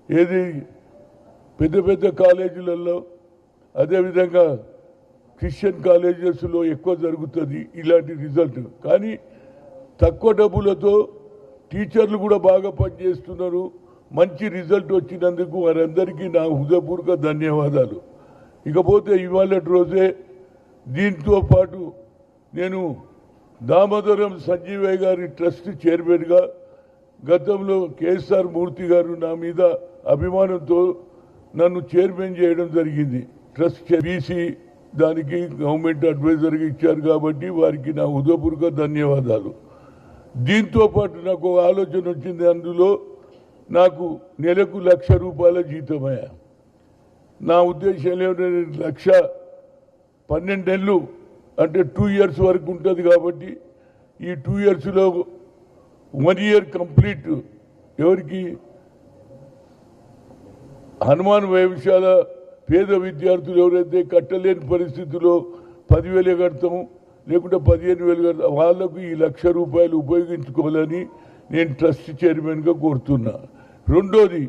ఏది పెద్ద పెద్ద కాలేజీలలో అదేవిధంగా క్రిస్టియన్ కాలేజెస్లో ఎక్కువ జరుగుతుంది ఇలాంటి రిజల్ట్. కానీ తక్కువ డబ్బులతో టీచర్లు కూడా బాగా పనిచేస్తున్నారు. మంచి రిజల్ట్ వచ్చినందుకు వారందరికీ నా హృదయపూర్వక ధన్యవాదాలు. ఇకపోతే ఇవాళ రోజే దీంతో పాటు నేను దామోదరం సంజీవయ్య గారి ట్రస్ట్ చైర్మన్గా గతంలో కేఎస్ఆర్ మూర్తి గారు నా మీద అభిమానంతో నన్ను చైర్మన్ చేయడం జరిగింది. ట్రస్ట్ బీసీ దానికి గవర్నమెంట్ అడ్వైజర్గా ఇచ్చారు కాబట్టి వారికి నా హృదయపూర్వక ధన్యవాదాలు. దీంతో పాటు నాకు ఆలోచన వచ్చింది. అందులో నాకు నెలకు ₹1,00,000 జీతమయ్యా. నా ఉద్దేశం ఏమిటంటే 1,12 నెలలు అంటే 2 years వరకు ఉంటుంది కాబట్టి ఈ 2 yearsలో 1 year కంప్లీట్ ఎవరికి హనుమాన్ వైవిశాల పేద విద్యార్థులు ఎవరైతే కట్టలేని పరిస్థితుల్లో 10,000 కడతాము లేకుంటే 15,000 కడతాం వాళ్లకు ఈ ₹1,00,000 ఉపయోగించుకోవాలని నేను ట్రస్ట్ చైర్మన్గా కోరుతున్నా. రెండోది,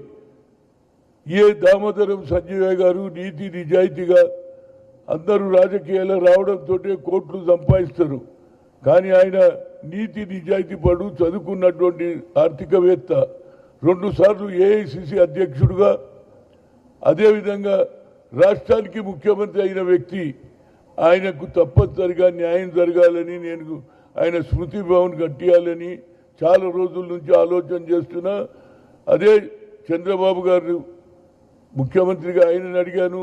ఏ దామోదరం సంజీవయ్య గారు నీతి నిజాయితీగా అందరూ రాజకీయాల్లో రావడంతో కోట్లు సంపాదిస్తారు. కానీ ఆయన నీతి నిజాయితీ పడు చదువుకున్నటువంటి ఆర్థికవేత్త, 2 సార్లు ఏఐసిసి అధ్యక్షుడుగా అదేవిధంగా రాష్ట్రానికి ముఖ్యమంత్రి అయిన వ్యక్తి. ఆయనకు తప్పనిసరిగా న్యాయం జరగాలని నేను ఆయన స్మృతి భవన్ కట్టియాలని చాలా రోజుల నుంచి ఆలోచన చేస్తున్నా. అదే చంద్రబాబు గారు ముఖ్యమంత్రిగా ఆయనని అడిగాను.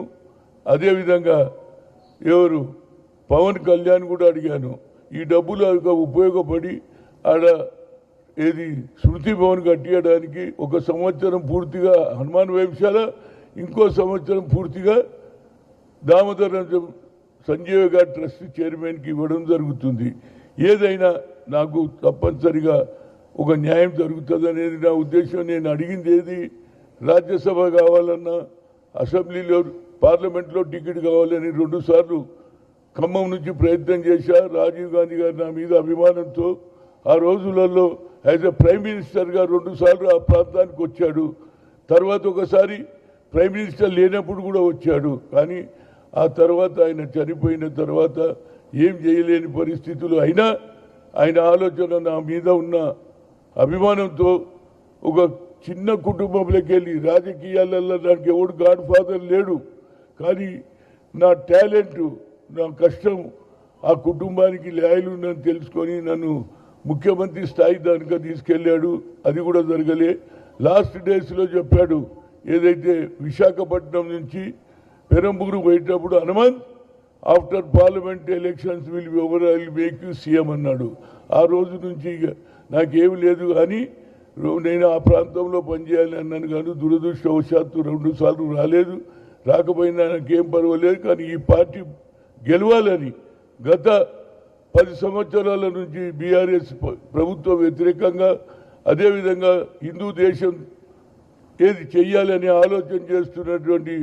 అదేవిధంగా ఎవరు పవన్ కళ్యాణ్ కూడా అడిగాను. ఈ డబ్బులు ఉపయోగపడి ఆడ ఏది స్మృతి భవన్ కట్టియడానికి 1 సంవత్సరం పూర్తిగా హనుమాన్ వైవిశాల, ఇంకో సంవత్సరం పూర్తిగా దామోదరం సంజీవ్ గారి ట్రస్ట్ చైర్మన్కి ఇవ్వడం జరుగుతుంది. ఏదైనా నాకు తప్పనిసరిగా ఒక న్యాయం జరుగుతుంది అనేది నా ఉద్దేశం. నేను అడిగింది ఏది, రాజ్యసభ కావాలన్నా అసెంబ్లీలో పార్లమెంట్లో టికెట్ కావాలని 2 సార్లు ఖమ్మం నుంచి ప్రయత్నం చేశా. రాజీవ్ గాంధీ గారు నా మీద అభిమానంతో ఆ రోజులలో యాజ్ ఎ ప్రైమ్ మినిస్టర్గా 2 సార్లు ఆ ప్రాంతానికి వచ్చాడు. తర్వాత ఒకసారి ప్రైమ్ మినిస్టర్ లేనప్పుడు కూడా వచ్చాడు. కానీ ఆ తర్వాత ఆయన చనిపోయిన తర్వాత ఏం చేయలేని పరిస్థితులు అయినా ఆయన ఆలోచన నా మీద ఉన్న అభిమానంతో ఒక చిన్న కుటుంబంలోకి వెళ్ళి రాజకీయాలలో నాకు ఎవడు గాడ్ ఫాదర్ లేడు. కానీ నా టాలెంట్, నా కష్టం ఆ కుటుంబానికి న్యాయాలు ఉందని తెలుసుకొని నన్ను ముఖ్యమంత్రి స్థాయి దానిగా తీసుకెళ్ళాడు. అది కూడా జరగలే. లాస్ట్ డేస్లో చెప్పాడు, ఏదైతే విశాఖపట్నం నుంచి పెరంబూరు పోయేటప్పుడు, Hanumanth after parliament elections will be over, I will make you CM అన్నాడు. ఆ రోజు నుంచి నాకేమి లేదు. కానీ నేను ఆ ప్రాంతంలో పనిచేయాలని అన్నాను. కానీ దురదృష్టవశాత్తు 2 సార్లు రాలేదు. రాకపోయినా నాకేం పర్వాలేదు. కానీ ఈ పార్టీ గెలవాలని గత 10 సంవత్సరాల నుంచి బీఆర్ఎస్ ప్రభుత్వం వ్యతిరేకంగా, అదేవిధంగా హిందూ దేశం ఏది చెయ్యాలని ఆలోచన చేస్తున్నటువంటి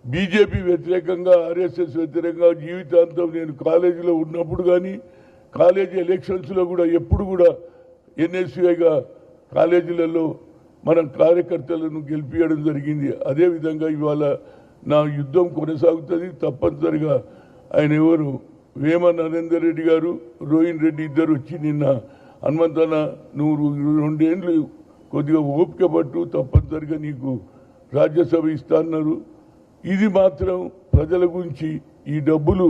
బీజేపీ వ్యతిరేకంగా, ఆర్ఎస్ఎస్ వ్యతిరేకంగా జీవితాంతం నేను కాలేజీలో ఉన్నప్పుడు కానీ కాలేజీ ఎలక్షన్స్లో కూడా ఎప్పుడు కూడా ఎన్ఎస్యుఐగా కాలేజీలలో మన కార్యకర్తలను గెలిపించడం జరిగింది. అదేవిధంగా ఇవాళ నా యుద్ధం కొనసాగుతుంది. తప్పనిసరిగా ఆయన ఎవరు వేమ నరేందర్ రెడ్డి గారు, రోహిన్ రెడ్డి ఇద్దరు వచ్చి నిన్న హనుమంతన్న నువ్వు 2 ఏళ్ళు కొద్దిగా ఓపిక పట్టు, తప్పనిసరిగా నీకు రాజ్యసభ ఇస్తాన్నారు. ఇది మాత్రం ప్రజల గురించి ఈ డబ్బులు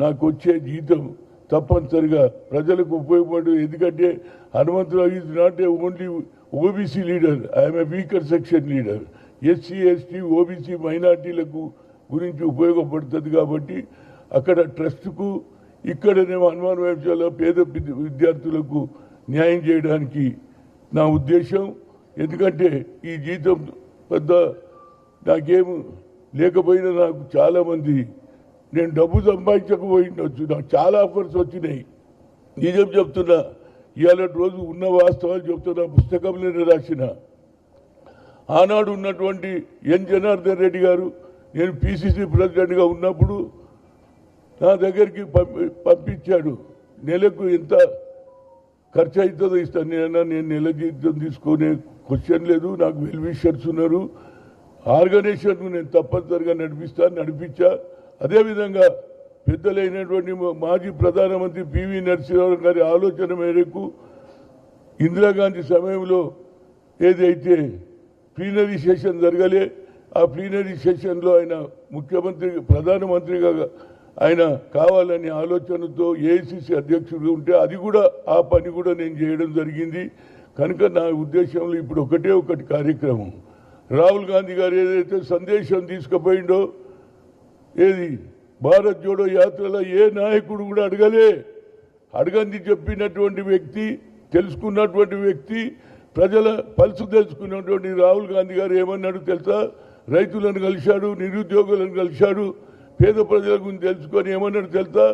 నాకు వచ్చే జీతం తప్పనిసరిగా ప్రజలకు ఉపయోగపడు. ఎందుకంటే Hanumantha Rao is not a only OBC leader, I'm a weaker section leader. SC ST OBC మైనార్టీలకు గురించి ఉపయోగపడుతుంది. కాబట్టి అక్కడ ట్రస్ట్కు, ఇక్కడనేమో హనుమాన్ వైవిశాల పేద విద్యార్థులకు న్యాయం చేయడానికి నా ఉద్దేశం. ఎందుకంటే ఈ జీతం పెద్ద నాకేం లేకపోయినా నాకు చాలామంది నేను డబ్బు సంపాదించకపోయిండొచ్చు, నాకు చాలా ఆఫర్స్ వచ్చినాయి. నిజం చెప్తున్నా, ఇవాళ రోజు ఉన్న వాస్తవాలు చెప్తున్నా. పుస్తకంలోనే రాసిన ఆనాడు ఉన్నటువంటి ఎన్ జనార్దన్ రెడ్డి గారు నేను పిసిసి ప్రెసిడెంట్గా ఉన్నప్పుడు నా దగ్గరికి పంపించాడు. నెలకు ఎంత ఖర్చు అవుతుందో ఇస్తాను. నేను నెల జీతం తీసుకునే క్వశ్చన్ లేదు. నాకు వెల్ విషర్స్ ఉన్నారు. ఆర్గనైజేషన్ నేను తప్పనిసరిగా నడిపించా. అదేవిధంగా పెద్దలైనటువంటి మాజీ ప్రధానమంత్రి పివి నరసింహారావు గారి ఆలోచన మేరకు ఇందిరాగాంధీ సమయంలో ఏదైతే ప్లీనరీ సెషన్ జరగలే, ఆ ప్లీనరీ సెషన్లో ఆయన ముఖ్యమంత్రి ప్రధానమంత్రిగా ఆయన కావాలనే ఆలోచనతో ఏఐసిసి అధ్యక్షుడు ఉంటే అది కూడా ఆ పని కూడా నేను చేయడం జరిగింది. కనుక నా ఉద్దేశంలో ఇప్పుడు ఒకటి కార్యక్రమం, రాహుల్ గాంధీ గారు ఏదైతే సందేశం తీసుకుపోయిండో, ఏది భారత్ జోడో యాత్రలో ఏ నాయకుడు కూడా అడగంది చెప్పినటువంటి వ్యక్తి, తెలుసుకున్నటువంటి వ్యక్తి, ప్రజల పల్సు తెలుసుకున్నటువంటి రాహుల్ గాంధీ గారు ఏమన్నాడు తెలుసా? రైతులను కలిశాడు, నిరుద్యోగులను కలిశాడు, పేద ప్రజల గురించి తెలుసుకొని ఏమన్నాడు తెలుసా?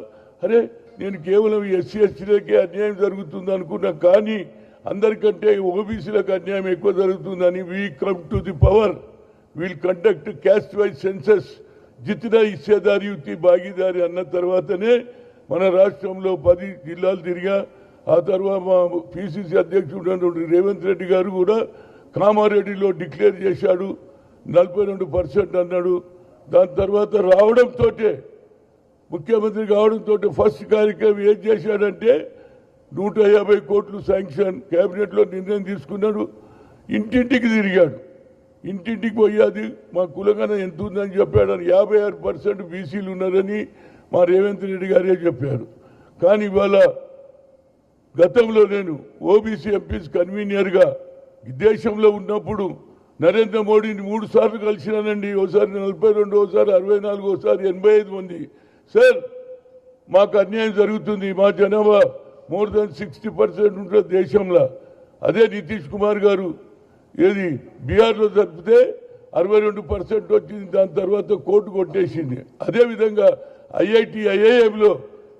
అరే నేను కేవలం ఎస్సీ ఎస్టీలకే అన్యాయం జరుగుతుంది అనుకున్నా, కానీ అందరికంటే ఓబీసీలకు అన్యాయం ఎక్కువ జరుగుతుందని we come to the power, will conduct caste wise census, జితినా హిస్సేదారి యుక్తి భాగీదారి అన్న తర్వాతనే మన రాష్ట్రంలో 10 జిల్లాలు తిరిగా. ఆ తర్వాత మా పిసిసి అధ్యక్షుడు రేవంత్ రెడ్డి గారు కూడా కామారెడ్డిలో డిక్లేర్ చేశాడు, 42% అన్నాడు. దాని తర్వాత రావడంతో, ముఖ్యమంత్రి కావడంతో ఫస్ట్ కార్యక్రమం ఏం చేశాడంటే 150 కోట్లు శాంక్షన్ కేబినెట్లో నిర్ణయం తీసుకున్నాడు. ఇంటింటికి తిరిగాడు, ఇంటింటికి పోయేది మా కులగన ఎంత ఉందని చెప్పాడు. 56% బీసీలు ఉన్నారని మా రేవంత్ రెడ్డి గారే చెప్పారు. కానీ ఇవాళ గతంలో నేను ఓబీసీ ఎంపీస్ కన్వీనర్గా దేశంలో ఉన్నప్పుడు నరేంద్ర మోడీని 3 సార్లు కలిసినానండి. ఒకసారి 42, ఒకసారి 64, ఒకసారి 85 మంది. సార్ మాకు అన్యాయం జరుగుతుంది, మా జనాభా మోర్ దాన్ 60% ఉంటుంది దేశంలో. అదే నితీష్ కుమార్ గారు ఏది బీహార్లో జరిపితే 62% వచ్చింది, దాని తర్వాత కోర్టు కొట్టేసింది. అదేవిధంగా ఐఐఎంలో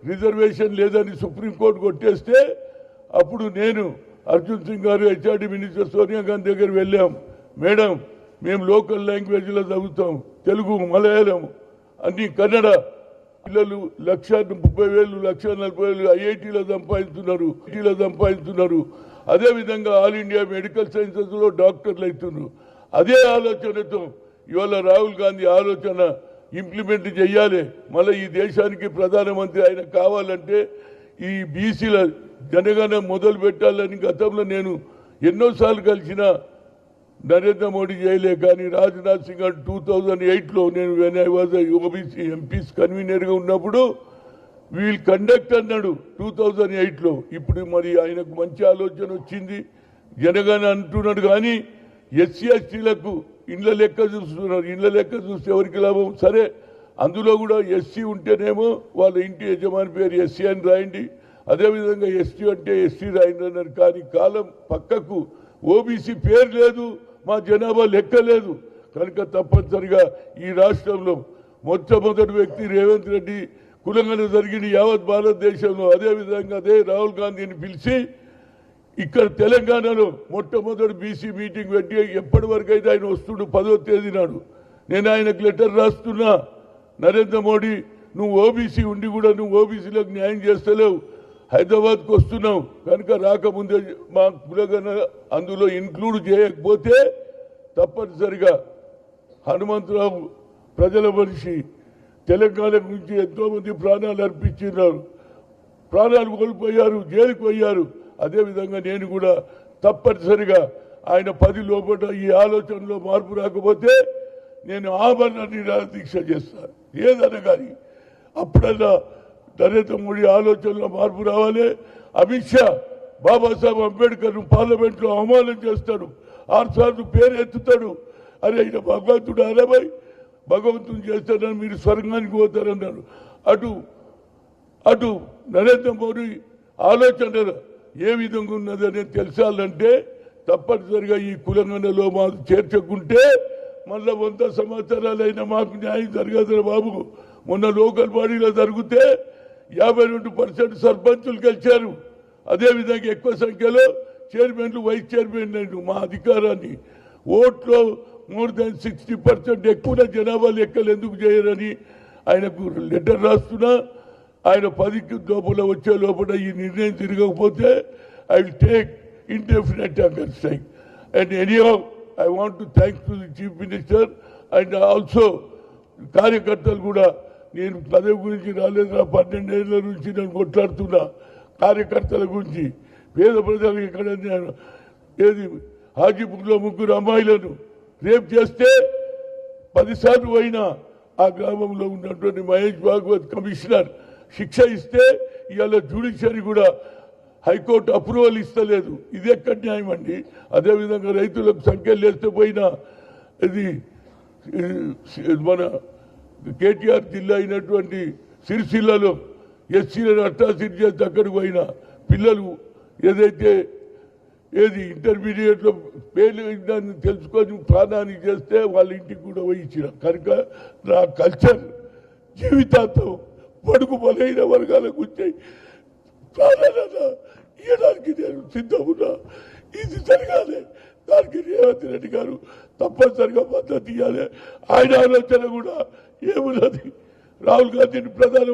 రిజర్వేషన్ లేదని సుప్రీంకోర్టు కొట్టేస్తే అప్పుడు నేను అర్జున్ సింగ్ గారు హెచ్ఆర్డీ మినిస్టర్ సోనియా గాంధీ దగ్గర వెళ్ళాం. మేడం మేము లోకల్ లాంగ్వేజ్లో చదువుతాం, తెలుగు, మలయాళం, అన్ని కన్నడ. పిల్లలు 1,30,000, 1,40,000 ఐఐటీలో సంపాదిస్తున్నారు. అదేవిధంగా ఆల్ ఇండియా మెడికల్ సైన్సెస్లో డాక్టర్లు అవుతున్నారు. అదే ఆలోచనతో ఇవాళ రాహుల్ గాంధీ ఆలోచన ఇంప్లిమెంట్ చేయాలి. మళ్ళీ ఈ దేశానికి ప్రధానమంత్రి ఆయన కావాలంటే ఈ బీసీల జనగణన మొదలు పెట్టాలని గతంలో నేను ఎన్నోసార్లు కలిసిన నరేంద్ర మోడీ చేయలే. కానీ రాజ్నాథ్ సింగ్ 2008లో నేను when I was OBC MPs కన్వీనర్గా ఉన్నప్పుడు వీల్ కండక్ట్ అన్నాడు 2008లో. ఇప్పుడు మరి ఆయనకు మంచి ఆలోచన వచ్చింది, జనగణన అంటున్నాడు. కానీ ఎస్సీ ఎస్టీలకు ఇండ్ల లెక్క చూస్తున్నారు. ఇండ్ల లెక్క చూస్తే ఎవరికి లాభం? సరే అందులో కూడా ఎస్సీ ఉంటేనేమో వాళ్ళ ఇంటి యజమాని పేరు ఎస్సీ అని రాయండి, అదేవిధంగా ఎస్టీ అంటే ఎస్టీ రాయండి అన్నారు. కానీ కాలం పక్కకు ఓబీసీ పేరు లేదు, మా జనాభా లెక్క లేదు. కనుక తప్పనిసరిగా ఈ రాష్ట్రంలో మొట్టమొదటి వ్యక్తి రేవంత్ రెడ్డి కులంగన జరిగిన యావత్ భారతదేశంలో. అదేవిధంగా అదే రాహుల్ గాంధీని పిలిచి ఇక్కడ తెలంగాణలో మొట్టమొదటి బీసీ మీటింగ్ పెట్టి ఎప్పటి వరకు అయితే ఆయన వస్తుడు 10వ తేదీ నాడు నేను ఆయనకు లెటర్ రాస్తున్నా, నరేంద్ర మోడీ నువ్వు ఓబీసీ ఉండి కూడా నువ్వు ఓబీసీలకు న్యాయం చేస్తలేవు, హైదరాబాద్కు వస్తున్నావు కనుక రాకముందే మా కులగన అందులో ఇన్క్లూడ్ చేయకపోతే తప్పనిసరిగా హనుమంతరావు ప్రజల మనిషి తెలంగాణ గురించి ఎంతోమంది ప్రాణాలు అర్పించినారు, ప్రాణాలు కోల్పోయారు, జైలుకు పోయారు. అదేవిధంగా నేను కూడా తప్పనిసరిగా ఆయన 10 లోపల ఈ ఆలోచనలో మార్పు రాకపోతే నేను ఆభరణ నిరాదీక్ష చేస్తాను. ఏదన్నా కానీ అప్పుడన్నా నరేంద్ర మోడీ ఆలోచనలో మార్పు రావాలి. అమిత్ షా బాబాసాహెబ్ అంబేద్కర్ పార్లమెంట్లో అవమానం చేస్తాడు, 6 సార్లు పేరు ఎత్తుతాడు. అరే ఆయన భగవంతుడు అరవై భగవంతుని చేస్తాడని మీరు స్వర్గానికి పోతారన్నాడు. అటు నరేంద్ర మోడీ ఆలోచన ఏ విధంగా ఉన్నదని తెలిసాలంటే తప్పనిసరిగా ఈ కులంగనలో మాకు చేర్చకుంటే మళ్ళీ 100 సంవత్సరాలైనా మాకు న్యాయం జరగదు బాబు. మొన్న లోకల్ బాడీలో జరిగితే 52% సర్పంచులు గెలిచారు. అదేవిధంగా ఎక్కువ సంఖ్యలో చైర్మన్లు, వైస్ చైర్మన్లు. మా అధికారాన్ని ఓట్లో మోర్ దాన్ 60% ఎక్కువ జనాభా లెక్కలు ఎందుకు చేయరని ఆయనకు లెటర్ రాస్తున్నా. ఆయన 10కి లోపల వచ్చే లోపల ఈ నిర్ణయం తిరగకపోతే I will take indefinite hunger strike. And anyhow I want to thanks to the chief minister and also కార్యకర్తలు కూడా. నేను పదవి గురించి రాలేదు, 12 ఏళ్ల నుంచి నేను కొట్లాడుతున్నా కార్యకర్తల గురించి. పేద ప్రజలకు ఇక్కడ ఏది హాజీపూర్లో 3 అమ్మాయిలను రేప్ చేస్తే 10 సార్లు అయినా ఆ గ్రామంలో ఉన్నటువంటి మహేష్ భాగవత్ కమిషనర్ శిక్ష ఇస్తే ఇవాళ జ్యుడిషియరీ కూడా హైకోర్టు అప్రూవల్ ఇస్తలేదు. ఇది ఎక్కడ న్యాయం అండి? అదేవిధంగా రైతులకు సంఖ్యలు వేస్తే పోయినా ఇది మన కేటీఆర్ జిల్లా అయినటువంటి సిరిసిల్లలో ఎస్సీలను అట్టాసిట్ చేస్తే అక్కడికి పోయినా పిల్లలు ఏదైతే ఇంటర్మీడియట్లో ఫెయిల్ అయిందని తెలుసుకొని ప్రాణానికి చేస్తే వాళ్ళ ఇంటికి కూడా వహించిన కనుక నా కల్చర్ జీవితాంతం బడుగు బలైన వర్గాలకు వచ్చాయి ప్రాధాన్యత ఇవ్వడానికి నేను సిద్ధమున్నా. ఇది జరగాలి, దానికి రేవంత్ రెడ్డి గారు తప్పనిసరిగా మద్దతు ఇవ్వాలి. ఆయన ఆలోచన కూడా ఏమున్నది, రాహుల్ గాంధీని ప్రధాన